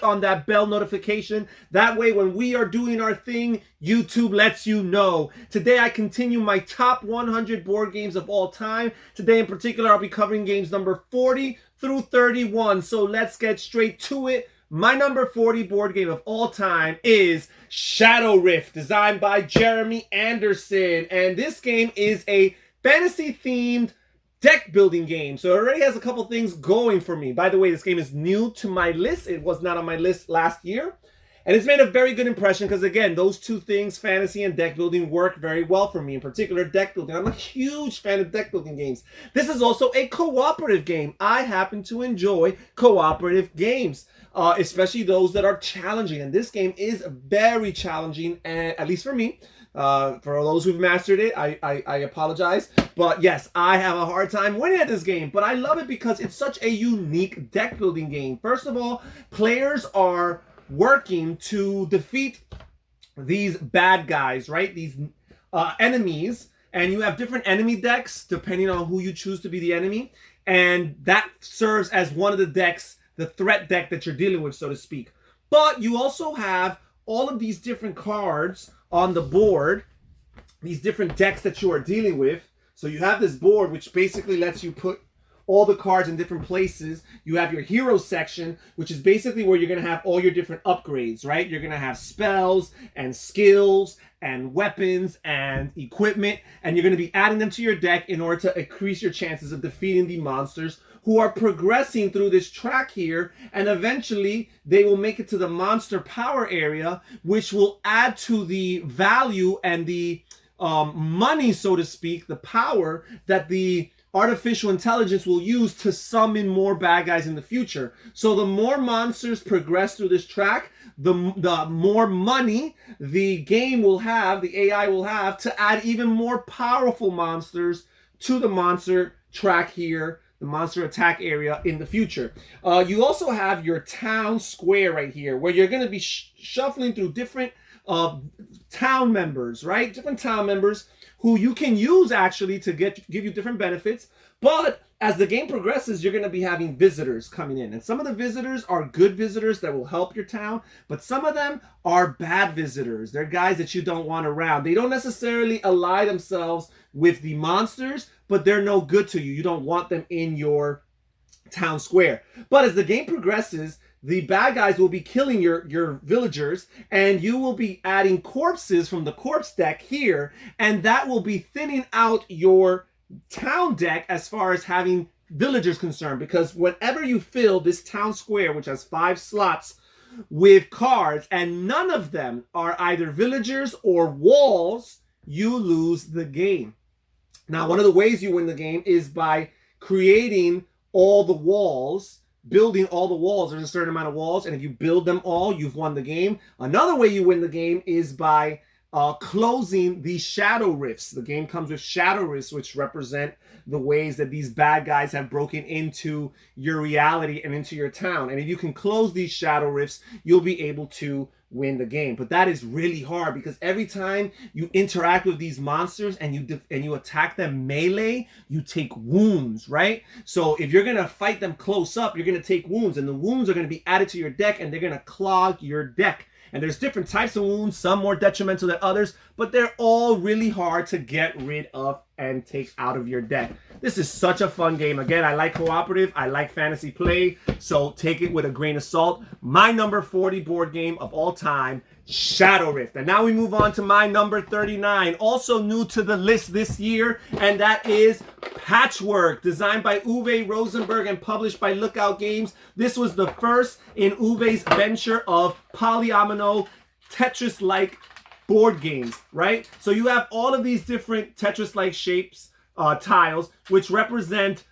on that bell notification. That way, when we are doing our thing, YouTube lets you know. Today, I continue my top 100 board games of all time. Today, in particular, I'll be covering games number 40 through 31. So let's get straight to it. My number 40 board game of all time is Shadow Rift, designed by Jeremy Anderson. And this game is a fantasy-themed deck building game. So it already has a couple things going for me. By the way, this game is new to my list. It was not on my list last year. And it's made a very good impression because, again, those two things, fantasy and deck building, work very well for me. In particular, deck building. I'm a huge fan of deck building games. This is also a cooperative game. I happen to enjoy cooperative games, especially those that are challenging. And this game is very challenging, and at least for me. For those who've mastered it, I apologize. But yes, I have a hard time winning at this game. But I love it because it's such a unique deck building game. First of all, players are working to defeat these bad guys, right? These enemies. And you have different enemy decks depending on who you choose to be the enemy. And that serves as one of the decks, the threat deck that you're dealing with, so to speak. But you also have all of these different cards on the board, these different decks that you are dealing with. So you have this board which basically lets you put all the cards in different places. You have your hero section, which is basically where you're going to have all your different upgrades, right? You're going to have spells and skills and weapons and equipment, and you're going to be adding them to your deck in order to increase your chances of defeating the monsters who are progressing through this track here, and eventually they will make it to the monster power area, which will add to the value and the money, so to speak, the power that the artificial intelligence will use to summon more bad guys in the future. So the more monsters progress through this track, the more money the game will have, the AI will have, to add even more powerful monsters to the monster track here, the monster attack area in the future. You also have your town square right here, where you're going to be shuffling through different town members, right? Different town members who you can use actually to give you different benefits. But as the game progresses, you're going to be having visitors coming in. And some of the visitors are good visitors that will help your town, but some of them are bad visitors. They're guys that you don't want around. They don't necessarily ally themselves with the monsters, but they're no good to you. You don't want them in your town square. But as the game progresses, the bad guys will be killing your villagers, and you will be adding corpses from the corpse deck here, and that will be thinning out your town deck as far as having villagers concerned, because whenever you fill this town square, which has 5 slots with cards, and none of them are either villagers or walls, you lose the game. Now, one of the ways you win the game is by creating all the walls, building all the walls. There's a certain amount of walls, and if you build them all, you've won the game. Another way you win the game is by closing these shadow rifts. The game comes with shadow rifts, which represent the ways that these bad guys have broken into your reality and into your town. And if you can close these shadow rifts, you'll be able to win the game. But that is really hard, because every time you interact with these monsters and you attack them melee, you take wounds, right? So if you're going to fight them close up, you're going to take wounds, and the wounds are going to be added to your deck, and they're going to clog your deck. And there's different types of wounds, some more detrimental than others, but they're all really hard to get rid of and take out of your deck. This is such a fun game. Again, I like cooperative, I like fantasy play, so take it with a grain of salt. My number 40 board game of all time, Shadow Rift. And now we move on to my number 39, also new to the list this year, and that is Patchwork, designed by Uwe Rosenberg and published by Lookout Games. This was the first in Uwe's venture of polyomino Tetris-like board games, right? So you have all of these different Tetris-like shapes, tiles, which represent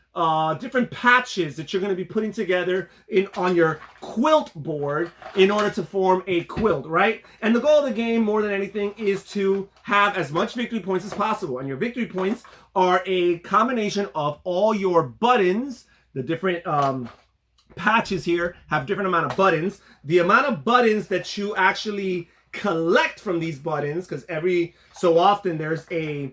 different patches that you're going to be putting together on your quilt board in order to form a quilt, right? And the goal of the game, more than anything, is to have as much victory points as possible. And your victory points are a combination of all your buttons. The different patches here have different amount of buttons. The amount of buttons that you actually collect from these buttons, because every so often there's a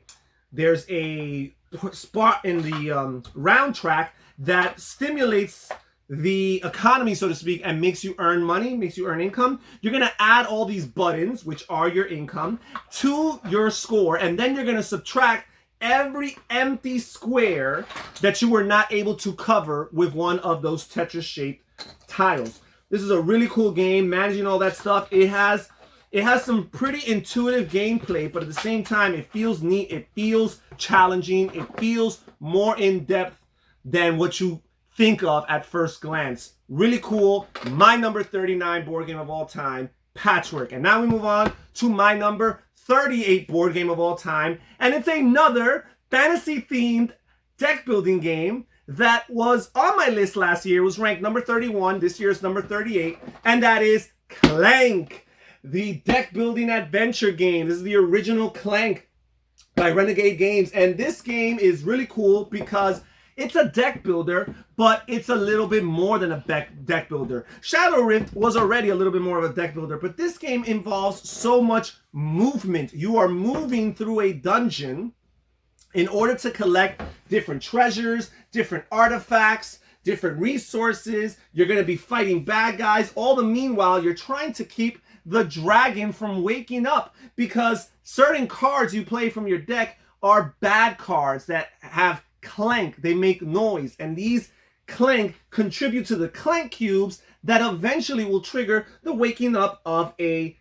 spot in the round track that stimulates the economy, so to speak, and makes you earn money, makes you earn income, you're going to add all these buttons, which are your income, to your score, and then you're going to subtract every empty square that you were not able to cover with one of those Tetris-shaped tiles. This is a really cool game, managing all that stuff. It has some pretty intuitive gameplay, but at the same time, it feels neat, it feels challenging, it feels more in-depth than what you think of at first glance. Really cool. My number 39 board game of all time, Patchwork. And now we move on to my number 38 board game of all time, and it's another fantasy-themed deck building game that was on my list last year. It was ranked number 31. This year's number 38, and that is Clank, the deck building adventure game. This is the original Clank by Renegade Games, and this game is really cool because it's a deck builder, but it's a little bit more than a deck builder. Shadow Rift was already a little bit more of a deck builder, but this game involves so much movement. You are moving through a dungeon in order to collect different treasures, different artifacts, different resources. You're going to be fighting bad guys. All the meanwhile, you're trying to keep the dragon from waking up, because certain cards you play from your deck are bad cards that have clank. They make noise, and these clank contribute to the clank cubes that eventually will trigger the waking up of a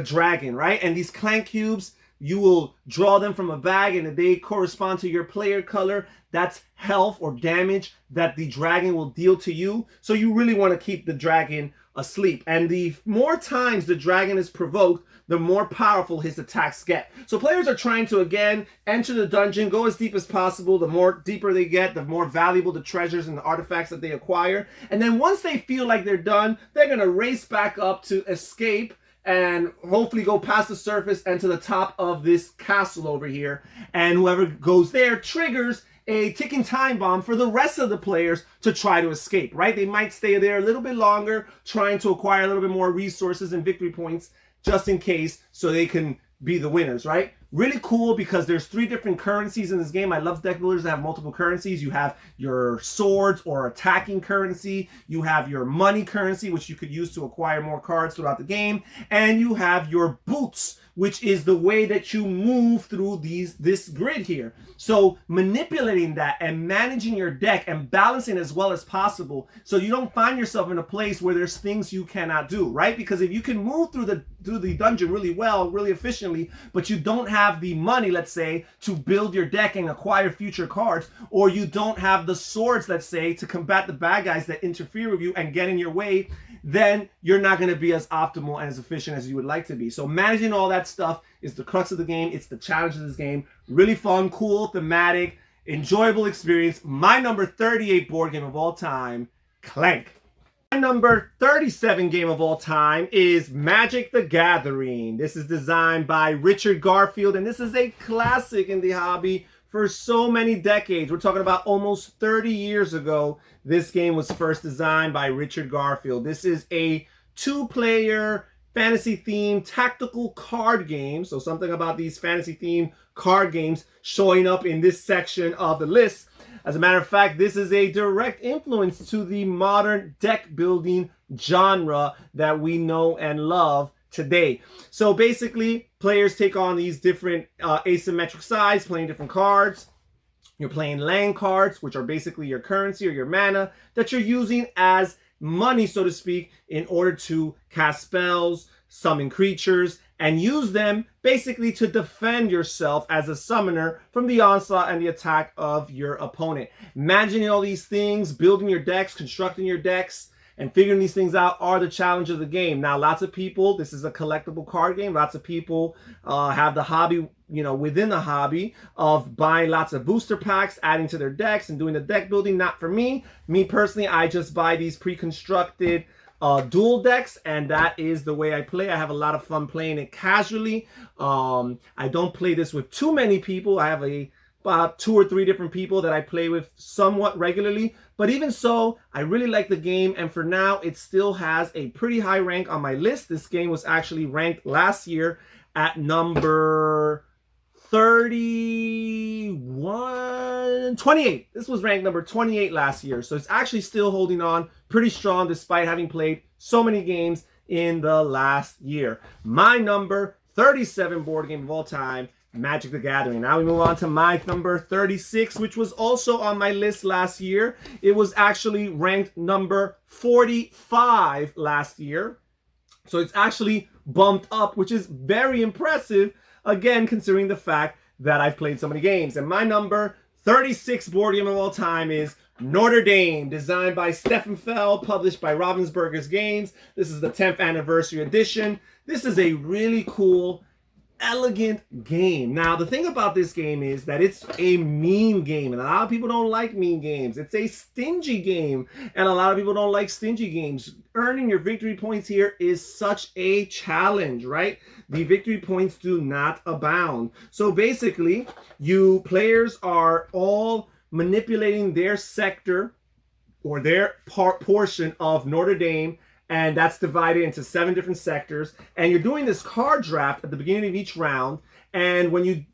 dragon, right? And these clank cubes, you will draw them from a bag, and they correspond to your player color. That's health or damage that the dragon will deal to you. So you really want to keep the dragon asleep. And the more times the dragon is provoked, the more powerful his attacks get. So players are trying to, again, enter the dungeon, go as deep as possible. The more deeper they get, the more valuable the treasures and the artifacts that they acquire. And then once they feel like they're done, they're going to race back up to escape and hopefully go past the surface and to the top of this castle over here. And whoever goes there triggers a ticking time bomb for the rest of the players to try to escape, right? They might stay there a little bit longer, trying to acquire a little bit more resources and victory points just in case, so they can be the winners, right? Really cool because there's 3 different currencies in this game. I love deck builders that have multiple currencies. You have your swords or attacking currency. You have your money currency, which you could use to acquire more cards throughout the game. And you have your boots, which is the way that you move through this grid here. So manipulating that and managing your deck and balancing as well as possible, so you don't find yourself in a place where there's things you cannot do, right? Because if you can move through the dungeon really well, really efficiently, but you don't have the money, let's say, to build your deck and acquire future cards, or you don't have the swords, let's say, to combat the bad guys that interfere with you and get in your way, then you're not going to be as optimal and as efficient as you would like to be. So managing all that stuff is the crux of the game. It's the challenge of this game. Really fun, cool, thematic, enjoyable experience. My number 38 board game of all time, Clank. My number 37 game of all time is Magic the Gathering. This is designed by Richard Garfield, and this is a classic in the hobby for so many decades. We're talking about almost 30 years ago. This game was first designed by Richard Garfield. This is a 2-player fantasy-themed tactical card game. So something about these fantasy-themed card games showing up in this section of the list. As a matter of fact, this is a direct influence to the modern deck building genre that we know and love today. So basically, players take on these different asymmetric sides, playing different cards. You're playing land cards, which are basically your currency or your mana that you're using as money, so to speak, in order to cast spells, summon creatures, and use them basically to defend yourself as a summoner from the onslaught and the attack of your opponent. Imagining all these things, building your decks, constructing your decks, and figuring these things out are the challenge of the game. Now, lots of people, this is a collectible card game. Lots of people have the hobby, within the hobby of buying lots of booster packs, adding to their decks and doing the deck building. Not for me. Me personally, I just buy these pre-constructed dual decks, and that is the way I play. I have a lot of fun playing it casually. I don't play this with too many people. I have about 2 or 3 different people that I play with somewhat regularly. But even so, I really like the game, and for now, it still has a pretty high rank on my list. This game was actually ranked last year at number 28. This was ranked number 28 last year. So it's actually still holding on pretty strong despite having played so many games in the last year. My number 37 board game of all time, Magic the Gathering. Now we move on to my number 36, which was also on my list last year. It was actually ranked number 45 last year. So it's actually bumped up, which is very impressive, again, considering the fact that I've played so many games. And my number 36 board game of all time is Notre Dame, designed by Stefan Feld, published by Ravensburger's Games. This is the 10th anniversary edition. This is a really cool, elegant game. Now, the thing about this game is that it's a mean game, and a lot of people don't like mean games. It's a stingy game, and a lot of people don't like stingy games. Earning your victory points here is such a challenge, right? The victory points do not abound. So basically, you players are all manipulating their sector or their portion of Notre Dame, and that's divided into 7 different sectors. And you're doing this card draft at the beginning of each round. And when you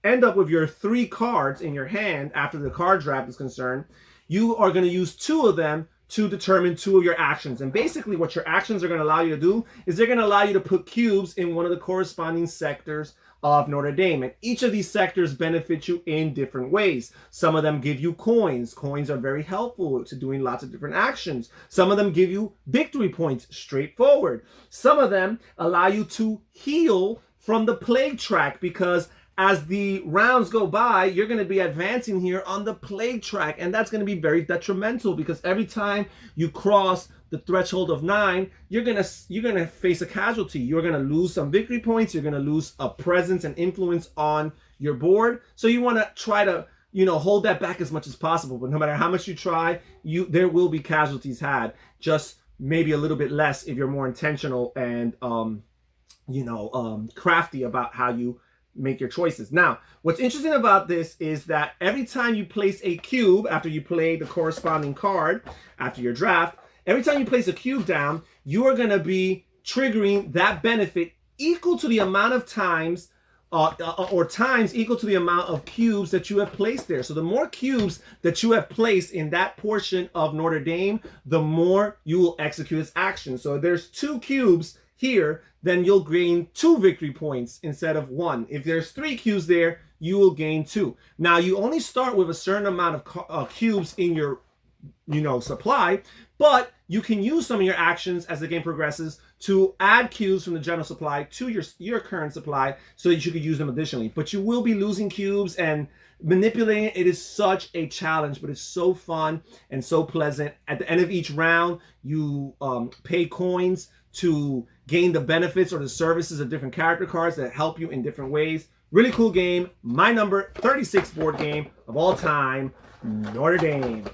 end up with your 3 cards in your hand after the card draft is concerned, you are going to use 2 of them to determine 2 of your actions. And basically what your actions are going to allow you to do is they're going to allow you to put cubes in one of the corresponding sectors of Notre Dame. And each of these sectors benefit you in different ways. Some of them give you coins. Coins are very helpful to doing lots of different actions. Some of them give you victory points, straightforward. Some of them allow you to heal from the plague track, because as the rounds go by, you're going to be advancing here on the plague track, and that's going to be very detrimental, because every time you cross the threshold of 9, you're gonna face a casualty. You're gonna lose some victory points. You're gonna lose a presence and influence on your board. So you want to try to hold that back as much as possible. But no matter how much you try, there will be casualties had. Just maybe a little bit less if you're more intentional and crafty about how you make your choices. Now, what's interesting about this is that every time you place a cube after you play the corresponding card after your draft, every time you place a cube down, you are going to be triggering that benefit equal to the amount of times or times equal to the amount of cubes that you have placed there. So the more cubes that you have placed in that portion of Notre Dame, the more you will execute its action. So if there's 2 cubes here, then you'll gain 2 victory points instead of 1. If there's 3 cubes there, you will gain 2. Now, you only start with a certain amount of cubes in your supply, but you can use some of your actions as the game progresses to add cubes from the general supply to your current supply so that you could use them additionally. But you will be losing cubes, and manipulating it is such a challenge, but it's so fun and so pleasant. At the end of each round, you pay coins to gain the benefits or the services of different character cards that help you in different ways. Really cool game. My number 36 board game of all time, Notre Dame.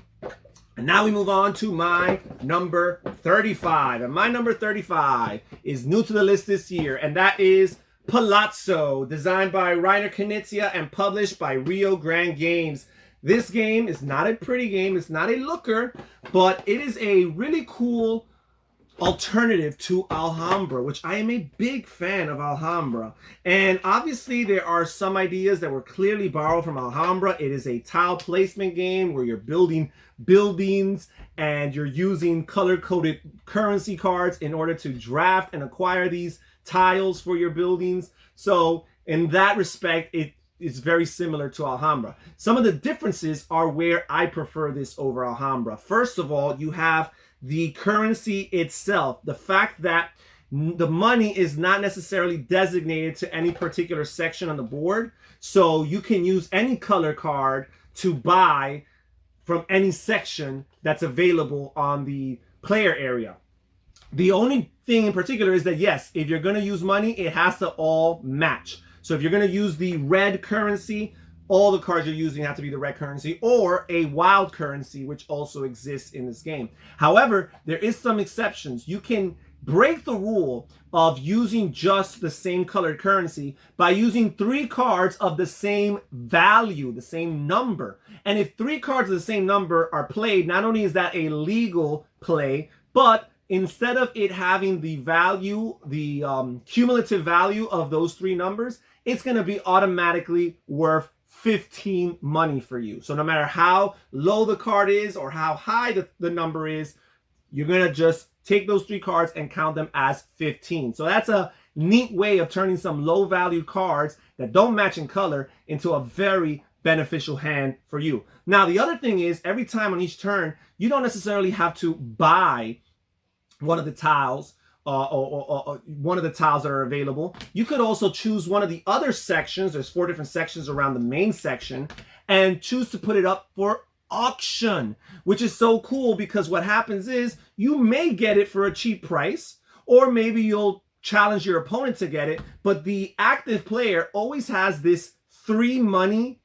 And now we move on to my number 35. And my number 35 is new to the list this year, and that is Palazzo, designed by Reiner Knizia and published by Rio Grande Games. This game is not a pretty game. It's not a looker, but it is a really cool alternative to Alhambra, which I am a big fan of Alhambra. And obviously there are some ideas that were clearly borrowed from Alhambra. It is a tile placement game where you're building buildings and you're using color-coded currency cards in order to draft and acquire these tiles for your buildings. So in that respect, it is very similar to Alhambra. Some of the differences are where I prefer this over Alhambra. First of all, you have the currency itself, the fact that the money is not necessarily designated to any particular section on the board. So you can use any color card to buy from any section that's available on the player area. The only thing in particular is that, yes, if you're going to use money, it has to all match. So if you're going to use the red currency, all the cards you're using have to be the red currency, or a wild currency, which also exists in this game. However, there is some exceptions. You can break the rule of using just the same colored currency by using 3 cards of the same value, the same number. And if 3 cards of the same number are played, not only is that a legal play, but instead of it having the value, the cumulative value of those 3 numbers, it's going to be automatically worth 15 money for you. So no matter how low the card is or how high the number is, you're going to just take those 3 cards and count them as 15. So that's a neat way of turning some low value cards that don't match in color into a very beneficial hand for you. Now, the other thing is, every time on each turn, you don't necessarily have to buy one of the tiles or one of the tiles that are available. You could also choose one of the other sections. There's 4 different sections around the main section, and choose to put it up for auction, which is so cool because what happens is you may get it for a cheap price, or maybe you'll challenge your opponent to get it, but the active player always has this 3 money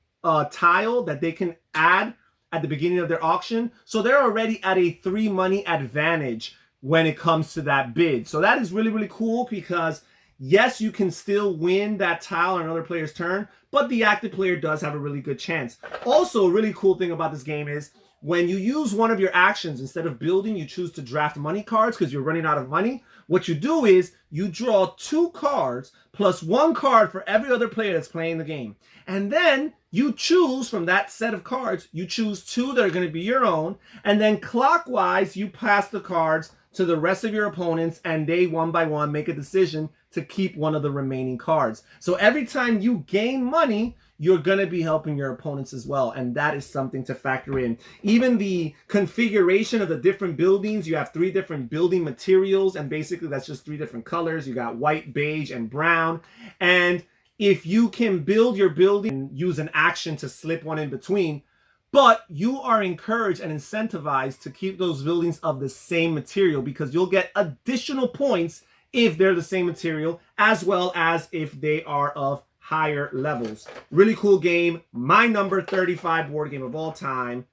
tile that they can add at the beginning of their auction. So they're already at a 3 money advantage when it comes to that bid. So that is really, really cool because yes, you can still win that tile on another player's turn, but the active player does have a really good chance. Also, a really cool thing about this game is when you use one of your actions, instead of building, you choose to draft money cards because you're running out of money. What you do is you draw 2 cards plus 1 card for every other player that's playing the game. And then you choose from that set of cards, you choose 2 that are going to be your own. And then clockwise, you pass the cards to the rest of your opponents, and they one by one make a decision to keep one of the remaining cards. So every time you gain money, you're going to be helping your opponents as well. And that is something to factor in. Even the configuration of the different buildings, you have 3 different building materials, and basically that's just 3 different colors. You got white, beige, and brown. And if you can build your building and use an action to slip one in between, but you are encouraged and incentivized to keep those buildings of the same material, because you'll get additional points if they're the same material, as well as if they are of higher levels. Really cool game. My number 35 board game of all time,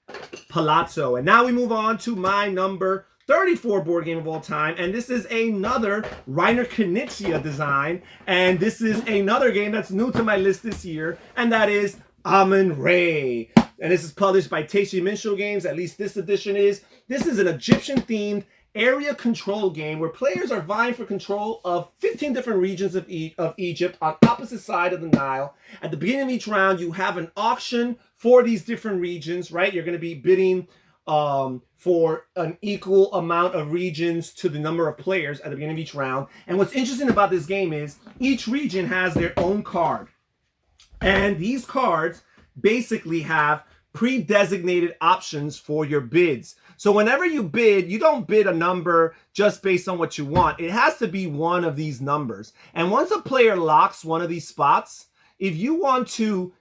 Palazzo. And now we move on to my number 34 board game of all time, and this is another Reiner Knizia design, and this is another game that's new to my list this year, and that is Amenity Ray. And this is published by Tasty Minstrel Games, at least this edition is. This is an Egyptian-themed area control game where players are vying for control of 15 different regions of Egypt on opposite side of the Nile. At the beginning of each round, you have an auction for these different regions, right? You're going to be bidding for an equal amount of regions to the number of players at the beginning of each round. And what's interesting about this game is each region has their own card. And these cards basically have pre-designated options for your bids. So whenever you bid, you don't bid a number just based on what you want. It has to be one of these numbers. And once a player locks one of these spots, if you want to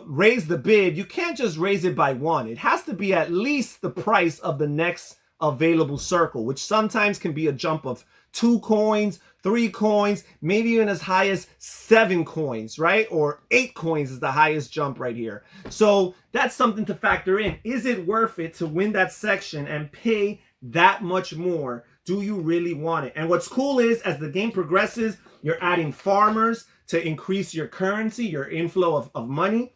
raise the bid, you can't just raise it by 1. It has to be at least the price of the next available circle, which sometimes can be a jump of 2 coins, 3 coins, maybe even as high as 7 coins, right? Or 8 coins is the highest jump right here. So that's something to factor in. Is it worth it to win that section and pay that much more? Do you really want it? And what's cool is, as the game progresses, you're adding farmers to increase your currency, your inflow of money.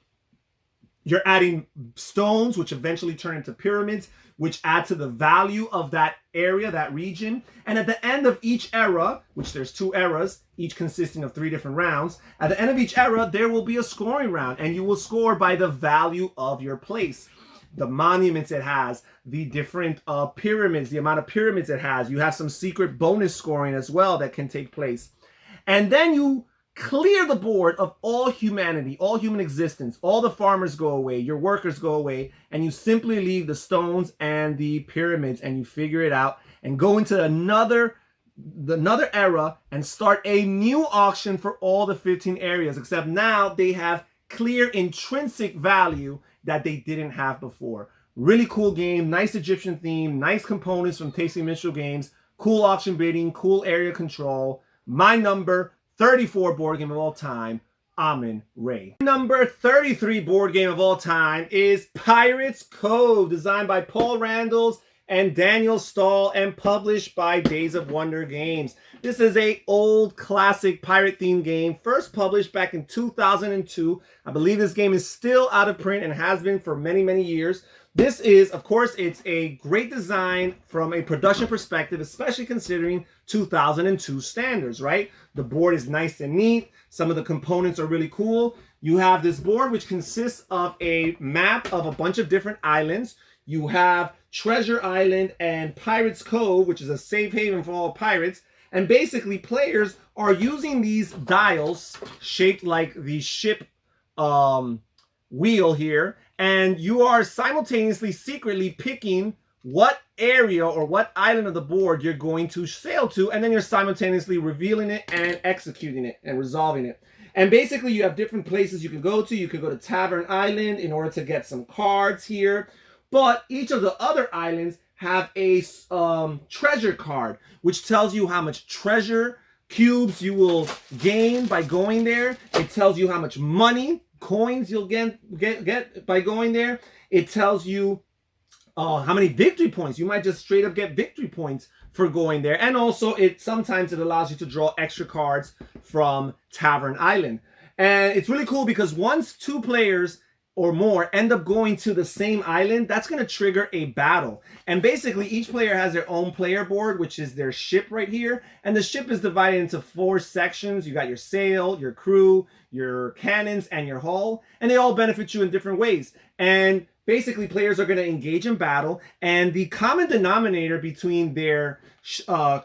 You're adding stones, which eventually turn into pyramids, which add to the value of that area, that region. And at the end of each era, which there's 2 eras, each consisting of 3 different rounds, at the end of each era, there will be a scoring round, and you will score by the value of your place. The monuments it has, the different pyramids, the amount of pyramids it has. You have some secret bonus scoring as well that can take place. And then you clear the board of all humanity, all human existence. All the farmers go away, your workers go away, and you simply leave the stones and the pyramids, and you figure it out and go into another era and start a new auction for all the 15 areas, except now they have clear intrinsic value that they didn't have before. Really cool game, nice Egyptian theme, nice components from Tasty Minstrel Games, cool auction bidding, cool area control. My number 34 board game of all time, Amenity Ray. Number 33 board game of all time is Pirates Cove, designed by Paul Randalls and Daniel Stahl and published by Days of Wonder Games. This is a old classic pirate themed game, first published back in 2002. I believe this game is still out of print and has been for many, many years. This is, of course, it's a great design from a production perspective, especially considering 2002 standards, right? The board is nice and neat. Some of the components are really cool. You have this board which consists of a map of a bunch of different islands. You have Treasure Island and Pirates Cove, which is a safe haven for all pirates. And basically, players are using these dials shaped like the ship wheel here, and you are simultaneously secretly picking what area or what island of the board you're going to sail to, and then you're simultaneously revealing it and executing it and resolving it. And basically, you have different places you can go to. You could go to Tavern Island in order to get some cards here. But each of the other islands have a treasure card, which tells you how much treasure cubes you will gain by going there. It tells you how much money, coins you'll get by going there. It tells you how many victory points. You might just straight up get victory points for going there. And also, sometimes it allows you to draw extra cards from Tavern Island. And it's really cool because once 2 players or more end up going to the same island, that's going to trigger a battle. And basically, each player has their own player board, which is their ship right here. And the ship is divided into 4 sections. You got your sail, your crew, your cannons, and your hull. And they all benefit you in different ways. And basically, players are going to engage in battle. And the common denominator between their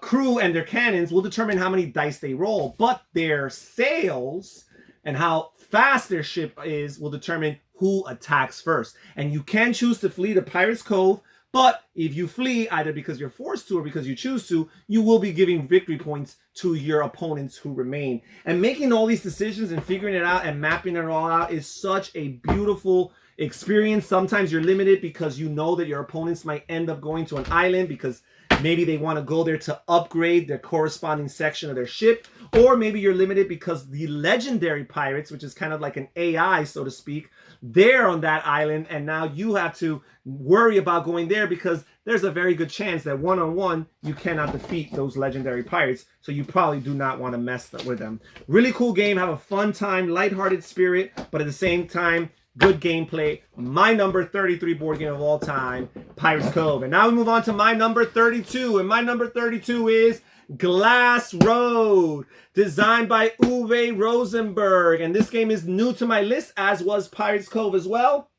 crew and their cannons will determine how many dice they roll. But their sails and how fast their ship is will determine who attacks first. And you can choose to flee to Pirates Cove, but if you flee, either because you're forced to or because you choose to, you will be giving victory points to your opponents who remain. And making all these decisions and figuring it out and mapping it all out is such a beautiful experience. Sometimes you're limited because you know that your opponents might end up going to an island because maybe they want to go there to upgrade their corresponding section of their ship. Or maybe you're limited because the legendary pirates, which is kind of like an AI, so to speak, they're on that island. And now you have to worry about going there because there's a very good chance that one-on-one you cannot defeat those legendary pirates. So you probably do not want to mess with them. Really cool game. Have a fun time, lighthearted spirit, but at the same time, good gameplay. My number 33 board game of all time, Pirates Cove. And now we move on to my number 32. And my number 32 is Glass Road, designed by Uwe Rosenberg. And this game is new to my list, as was Pirates Cove as well.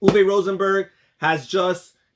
Uwe Rosenberg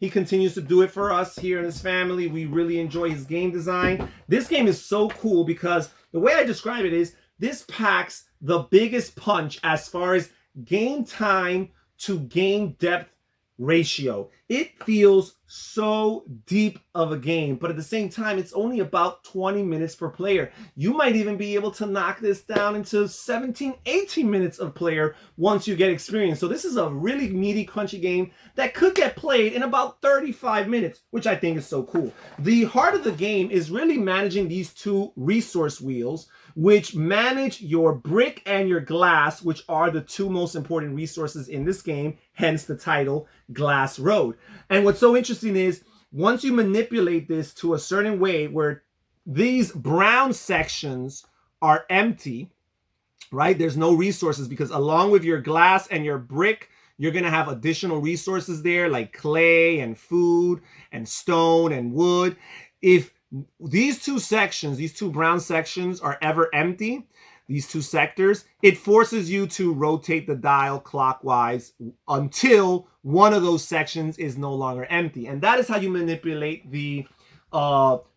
he continues to do it for us here in his family. We really enjoy his game design. This game is so cool because the way I describe it is this packs the biggest punch as far as game time to game depth ratio. It feels so deep of a game, but at the same time, it's only about 20 minutes per player. You might even be able to knock this down into 17, 18 minutes of player once you get experience. So this is a really meaty, crunchy game that could get played in about 35 minutes, which I think is so cool. The heart of the game is really managing these 2 resource wheels, which manage your brick and your glass, which are the 2 most important resources in this game, hence the title, Glass Road. And what's so interesting is, once you manipulate this to a certain way where these brown sections are empty, right? There's no resources because along with your glass and your brick, you're going to have additional resources there like clay and food and stone and wood. If these 2 sections, these 2 brown sections are ever empty, these 2 sectors, it forces you to rotate the dial clockwise until one of those sections is no longer empty. And that is how you manipulate the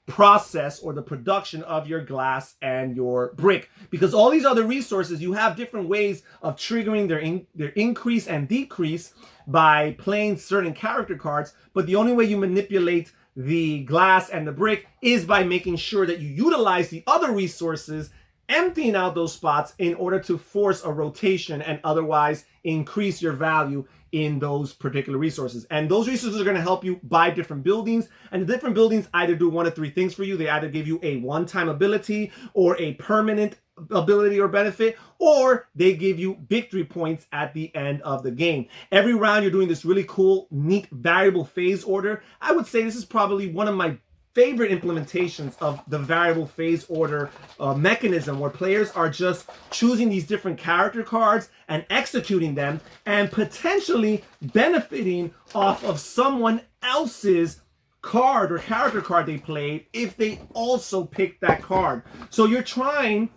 process or the production of your glass and your brick. Because all these other resources, you have different ways of triggering their increase and decrease by playing certain character cards. But the only way you manipulate the glass and the brick is by making sure that you utilize the other resources, emptying out those spots in order to force a rotation and otherwise increase your value in those particular resources. And those resources are going to help you buy different buildings, and the different buildings either do one of 3 things for you. They either give you a one-time ability or a permanent ability or benefit, or they give you victory points at the end of the game. Every round you're doing this really cool, neat variable phase order. I would say this is probably one of my favorite implementations of the variable phase order mechanism, where players are just choosing these different character cards and executing them and potentially benefiting off of someone else's card or character card they played if they also picked that card. So you're trying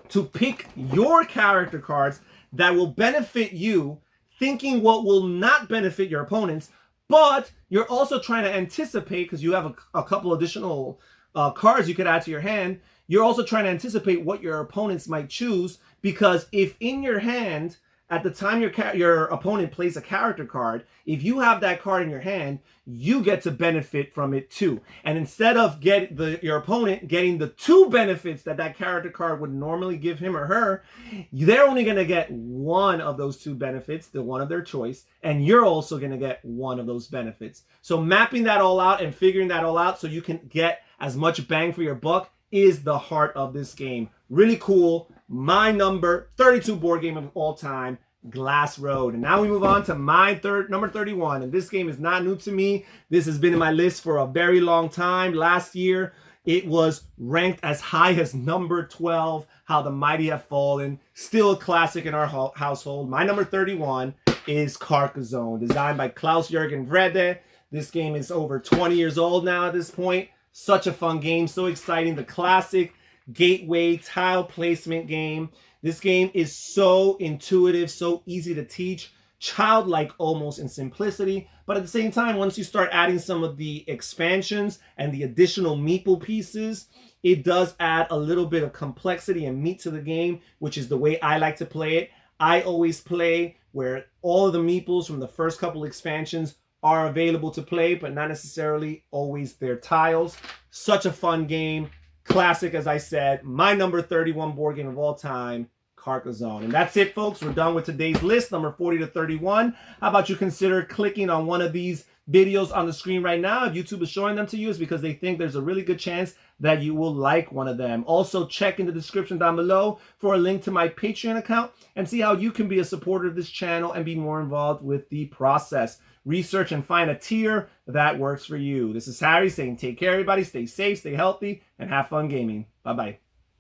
to pick your character cards that will benefit you, thinking what will not benefit your opponents, but you're also trying to anticipate, because you have a couple additional cards you could add to your hand. You're also trying to anticipate what your opponents might choose, because if in your hand, at the time your opponent plays a character card, if you have that card in your hand, you get to benefit from it too. And instead of your opponent getting the two benefits that character card would normally give him or her, they're only going to get one of those two benefits, the one of their choice, and you're also going to get one of those benefits. So mapping that all out and figuring that all out so you can get as much bang for your buck is the heart of this game. Really cool. My number 32 board game of all time, Glass Road. And now we move on to my number 31. And this game is not new to me. This has been in my list for a very long time. Last year, it was ranked as high as number 12, How the Mighty Have Fallen. Still a classic in our household. My number 31 is Carcassonne, designed by Klaus-Jürgen Wrede. This game is over 20 years old now at this point. Such a fun game, so exciting. The classic gateway tile placement game. This game is so intuitive, so easy to teach, childlike almost in simplicity, but at the same time, once you start adding some of the expansions and the additional meeple pieces, it does add a little bit of complexity and meat to the game, which is the way I like to play it. I always play where all of the meeples from the first couple expansions are available to play, but not necessarily always their tiles. Such a fun game. Classic, as I said. My number 31 board game of all time, Carcassonne. And that's it, folks. We're done with today's list, number 40 to 31. How about you consider clicking on one of these videos on the screen right now? If YouTube is showing them to you, it's because they think there's a really good chance that you will like one of them. Also, check in the description down below for a link to my Patreon account and see how you can be a supporter of this channel and be more involved with the process. Research and find a tier that works for you. This is Harry saying take care, everybody. Stay safe, stay healthy, and have fun gaming. Bye-bye.